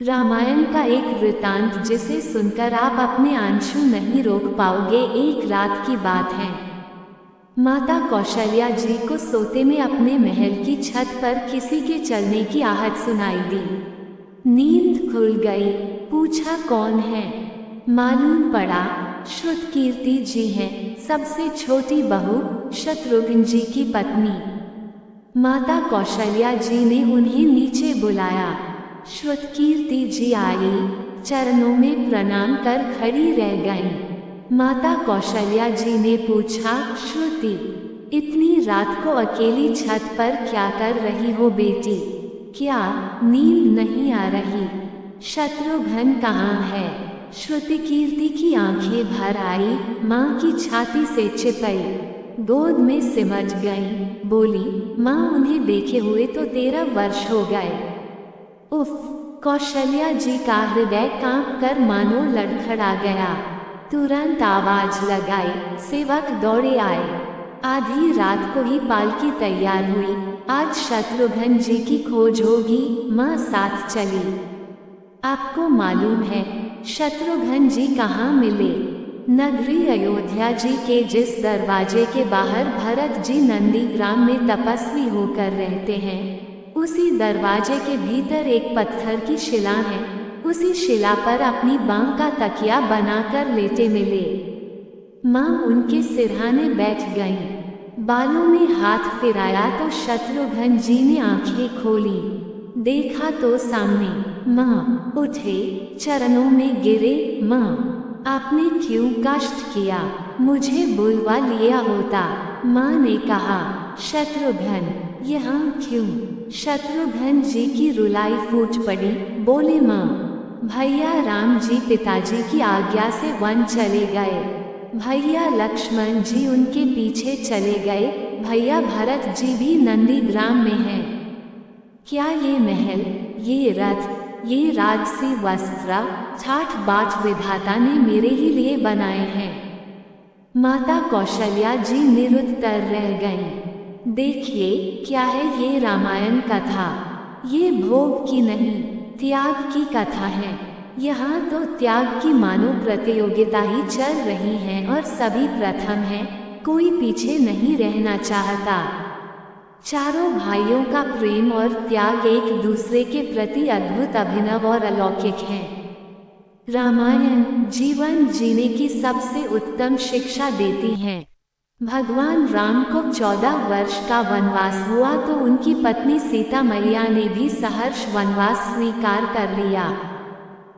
रामायण का एक वृतांत जिसे सुनकर आप अपने आंसू नहीं रोक पाओगे। एक रात की बात है। माता कौशल्या जी को सोते में अपने महल की छत पर किसी के चलने की आहट सुनाई दी। नींद खुल गई। पूछा, कौन है? मालूम पड़ा श्रुतकीर्ति जी हैं, सबसे छोटी बहू, शत्रुघ्न जी की पत्नी। माता कौशल्या जी ने उन्हें नीचे बुलाया। श्रुतकीर्ति जी आई, चरणों में प्रणाम कर खड़ी रह गईं। माता कौशल्या जी ने पूछा, श्रुति, इतनी रात को अकेली छत पर क्या कर रही हो बेटी? क्या नींद नहीं आ रही? शत्रुघ्न कहाँ है? श्रुतिकीर्ति की आंखें भर आई, माँ की छाती से चिपई, गोद में सिमट गईं, बोली, माँ उन्हें देखे हुए तो 13 वर्ष हो गए। उफ! कौशल्या जी का हृदय कांप कर मानो लड़खड़ा गया। तुरंत आवाज लगाई, सेवक दौड़े आए। आधी रात को ही पालकी तैयार हुई। आज शत्रुघ्न जी की खोज होगी। माँ साथ चली। आपको मालूम है शत्रुघ्न जी कहाँ मिले? नगरी अयोध्या जी के जिस दरवाजे के बाहर भरत जी नंदीग्राम में तपस्वी होकर रहते हैं, उसी दरवाजे के भीतर एक पत्थर की शिला है। उसी शिला पर अपनी बांह का तकिया बनाकर लेटे मिले। माँ उनके सिरहाने बैठ गईं। बालों में हाथ फिराया तो शत्रुघ्न जी ने आंखें खोली। देखा तो सामने माँ उठे, चरणों में गिरे। माँ, आपने क्यों कष्ट किया? मुझे बुलवा लिया होता। माँ ने कहा, शत्रुघ्न यहाँ क्यों? शत्रुघ्न जी की रुलाई फूट पड़ी। बोले, माँ, भैया राम जी पिताजी की आज्ञा से वन चले गए। भैया लक्ष्मण जी उनके पीछे चले गए। भैया भरत जी भी नंदीग्राम में हैं। क्या ये महल, ये रथ, ये राजसी वस्त्र ठाठ बाट विधाता ने मेरे ही लिए बनाए हैं? माता कौशल्या जी निरुत्तर रह गईं। देखिए, क्या है ये रामायण कथा? ये भोग की नहीं, त्याग की कथा है। यहाँ तो त्याग की मानो प्रतियोगिता ही चल रही है और सभी प्रथम हैं, कोई पीछे नहीं रहना चाहता। चारों भाइयों का प्रेम और त्याग एक दूसरे के प्रति अद्भुत, अभिनव और अलौकिक है। रामायण जीवन जीने की सबसे उत्तम शिक्षा देती है। भगवान राम को 14 वर्ष का वनवास हुआ तो उनकी पत्नी सीता मैया ने भी सहर्ष वनवास स्वीकार कर लिया।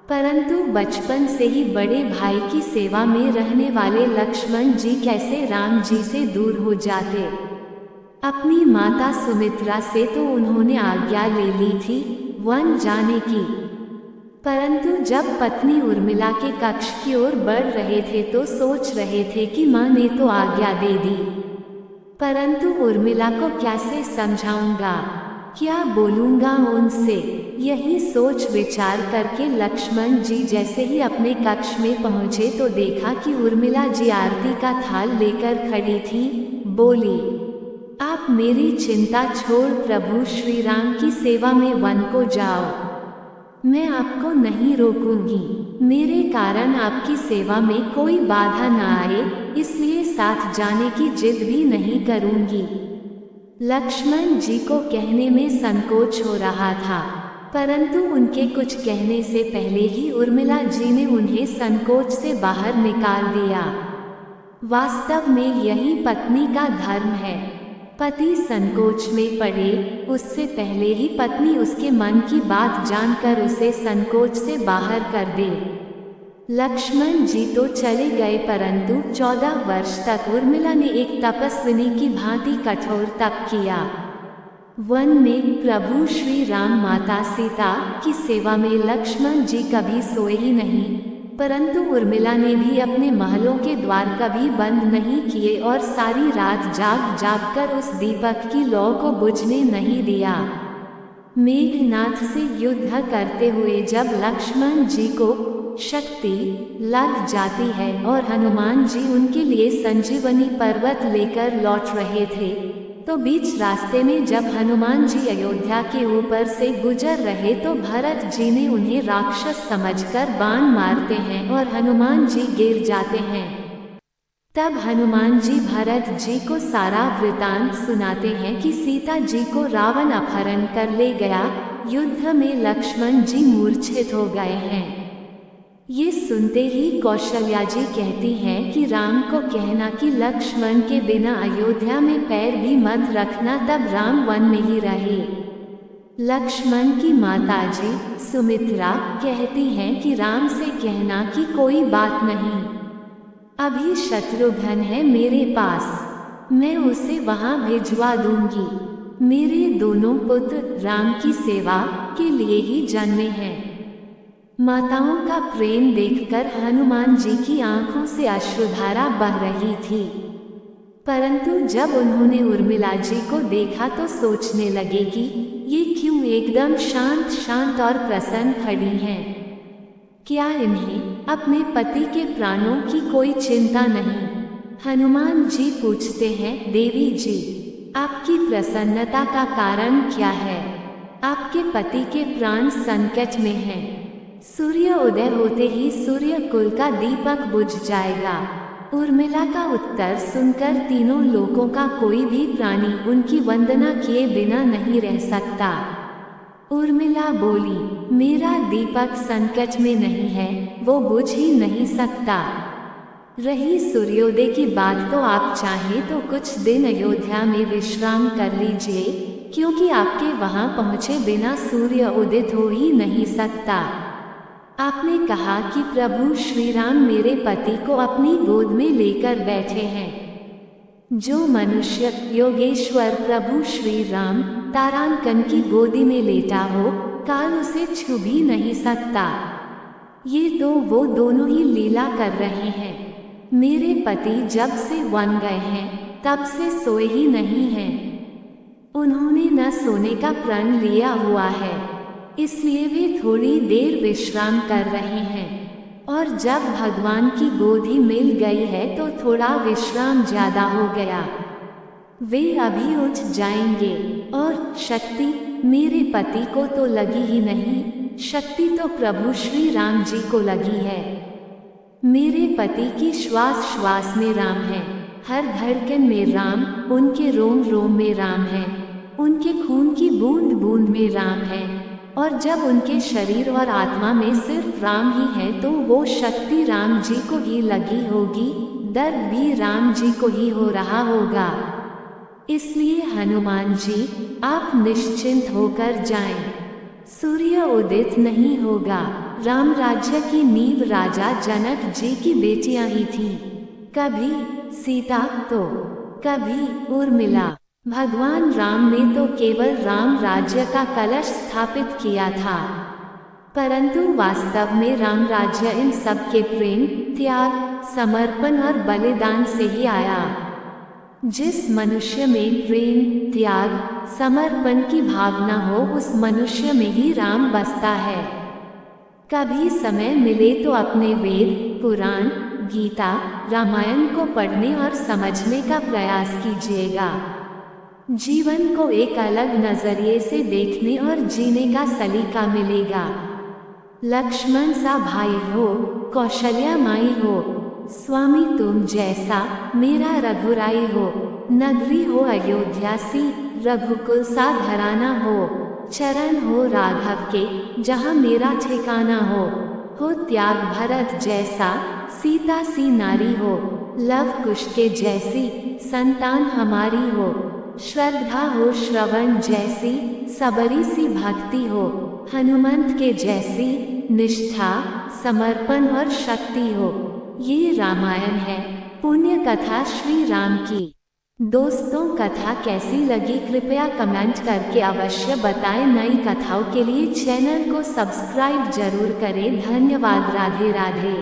परंतु बचपन से ही बड़े भाई की सेवा में रहने वाले लक्ष्मण जी कैसे राम जी से दूर हो जाते? अपनी माता सुमित्रा से तो उन्होंने आज्ञा ले ली थी वन जाने की, परंतु जब पत्नी उर्मिला के कक्ष की ओर बढ़ रहे थे तो सोच रहे थे कि माँ ने तो आज्ञा दे दी, परंतु उर्मिला को कैसे समझाऊंगा, क्या बोलूंगा उनसे? यही सोच विचार करके लक्ष्मण जी जैसे ही अपने कक्ष में पहुँचे तो देखा कि उर्मिला जी आरती का थाल लेकर खड़ी थी। बोली, आप मेरी चिंता छोड़ प्रभु श्री राम की सेवा में वन को जाओ। मैं आपको नहीं रोकूंगी। मेरे कारण आपकी सेवा में कोई बाधा न आए, इसलिए साथ जाने की जिद भी नहीं करूंगी। लक्ष्मण जी को कहने में संकोच हो रहा था, परंतु उनके कुछ कहने से पहले ही उर्मिला जी ने उन्हें संकोच से बाहर निकाल दिया। वास्तव में यही पत्नी का धर्म है। पति संकोच में पड़े, उससे पहले ही पत्नी उसके मन की बात जानकर उसे संकोच से बाहर कर दे। लक्ष्मण जी तो चले गए, परंतु 14 वर्ष तक उर्मिला ने एक तपस्विनी की भांति कठोर तप किया। वन में प्रभु श्री राम माता सीता की सेवा में लक्ष्मण जी कभी सोए ही नहीं, परंतु उर्मिला ने भी अपने महलों के द्वार कभी बंद नहीं किए और सारी रात जाग जाग कर उस दीपक की लौ को बुझने नहीं दिया। मेघनाथ से युद्ध करते हुए जब लक्ष्मण जी को शक्ति लग जाती है और हनुमान जी उनके लिए संजीवनी पर्वत लेकर लौट रहे थे, तो बीच रास्ते में जब हनुमान जी अयोध्या के ऊपर से गुजर रहे तो भरत जी ने उन्हें राक्षस समझकर बाण मारते हैं और हनुमान जी गिर जाते हैं। तब हनुमान जी भरत जी को सारा वृतांत सुनाते हैं कि सीता जी को रावण अपहरण कर ले गया, युद्ध में लक्ष्मण जी मूर्छित हो गए हैं। ये सुनते ही कौशल्या जी कहती हैं कि राम को कहना कि लक्ष्मण के बिना अयोध्या में पैर भी मत रखना, तब राम वन में ही रहे। लक्ष्मण की माताजी सुमित्रा कहती हैं कि राम से कहना कि कोई बात नहीं, अभी शत्रुघ्न है मेरे पास, मैं उसे वहां भिजवा दूंगी। मेरे दोनों पुत्र राम की सेवा के लिए ही जन्मे हैं। माताओं का प्रेम देखकर हनुमान जी की आंखों से अश्रुधारा बह रही थी, परंतु जब उन्होंने उर्मिला जी को देखा तो सोचने लगे कि ये क्यों एकदम शांत शांत और प्रसन्न खड़ी हैं। क्या इन्हें अपने पति के प्राणों की कोई चिंता नहीं? हनुमान जी पूछते हैं, देवी जी आपकी प्रसन्नता का कारण क्या है? आपके पति के प्राण संकट में हैं। सूर्य उदय होते ही सूर्य कुल का दीपक बुझ जाएगा। उर्मिला का उत्तर सुनकर तीनों लोकों का कोई भी प्राणी उनकी वंदना किए बिना नहीं रह सकता। उर्मिला बोली, मेरा दीपक संकट में नहीं है, वो बुझ ही नहीं सकता। रही सूर्योदय की बात तो आप चाहें तो कुछ दिन अयोध्या में विश्राम कर लीजिए, क्योंकि आपके वहां पहुंचे बिना सूर्य उदित हो ही नहीं सकता। आपने कहा कि प्रभु श्री राम मेरे पति को अपनी गोद में लेकर बैठे हैं। जो मनुष्य योगेश्वर प्रभु श्री राम तारांकन की गोदी में लेटा हो, काल उसे छू भी नहीं सकता। ये तो वो दोनों ही लीला कर रहे हैं। मेरे पति जब से वन गए हैं तब से सोए ही नहीं हैं। उन्होंने न सोने का प्रण लिया हुआ है, इसलिए वे थोड़ी देर विश्राम कर रहे हैं, और जब भगवान की गोद ही मिल गई है तो थोड़ा विश्राम ज्यादा हो गया। वे अभी उठ जाएंगे। और शक्ति मेरे पति को तो लगी ही नहीं, शक्ति तो प्रभु श्री राम जी को लगी है। मेरे पति की श्वास श्वास में राम है, हर धड़कन में राम, उनके रोम रोम में राम है, उनके खून की बूंद बूंद में राम है। और जब उनके शरीर और आत्मा में सिर्फ राम ही है तो वो शक्ति राम जी को ही लगी होगी, दर्द भी राम जी को ही हो रहा होगा। इसलिए हनुमान जी आप निश्चिंत होकर जाएं, सूर्य उदित नहीं होगा। राम राज्य की नींव राजा जनक जी की बेटियां ही थीं, कभी सीता तो कभी उर्मिला। भगवान राम ने तो केवल राम राज्य का कलश स्थापित किया था, परंतु वास्तव में राम राज्य इन सब के प्रेम, त्याग, समर्पण और बलिदान से ही आया। जिस मनुष्य में प्रेम, त्याग, समर्पण की भावना हो उस मनुष्य में ही राम बसता है। कभी समय मिले तो अपने वेद, पुराण, गीता, रामायण को पढ़ने और समझने का प्रयास कीजिएगा। जीवन को एक अलग नजरिए से देखने और जीने का सलीका मिलेगा। लक्ष्मण सा भाई हो, कौशल्या माई हो, स्वामी तुम जैसा मेरा रघुराई हो, नगरी हो अयोध्या सी, रघुकुल सा घराना हो, चरण हो राघव के जहाँ मेरा ठिकाना हो त्याग भरत जैसा, सीता सी नारी हो, लव कुश के जैसी संतान हमारी हो, श्रद्धा हो श्रवण जैसी, सबरी सी भक्ति हो, हनुमंत के जैसी निष्ठा, समर्पण और शक्ति हो। ये रामायण है, पुण्य कथा श्री राम की। दोस्तों, कथा कैसी लगी कृपया कमेंट करके अवश्य बताएं। नई कथाओं के लिए चैनल को सब्सक्राइब जरूर करें। धन्यवाद। राधे राधे।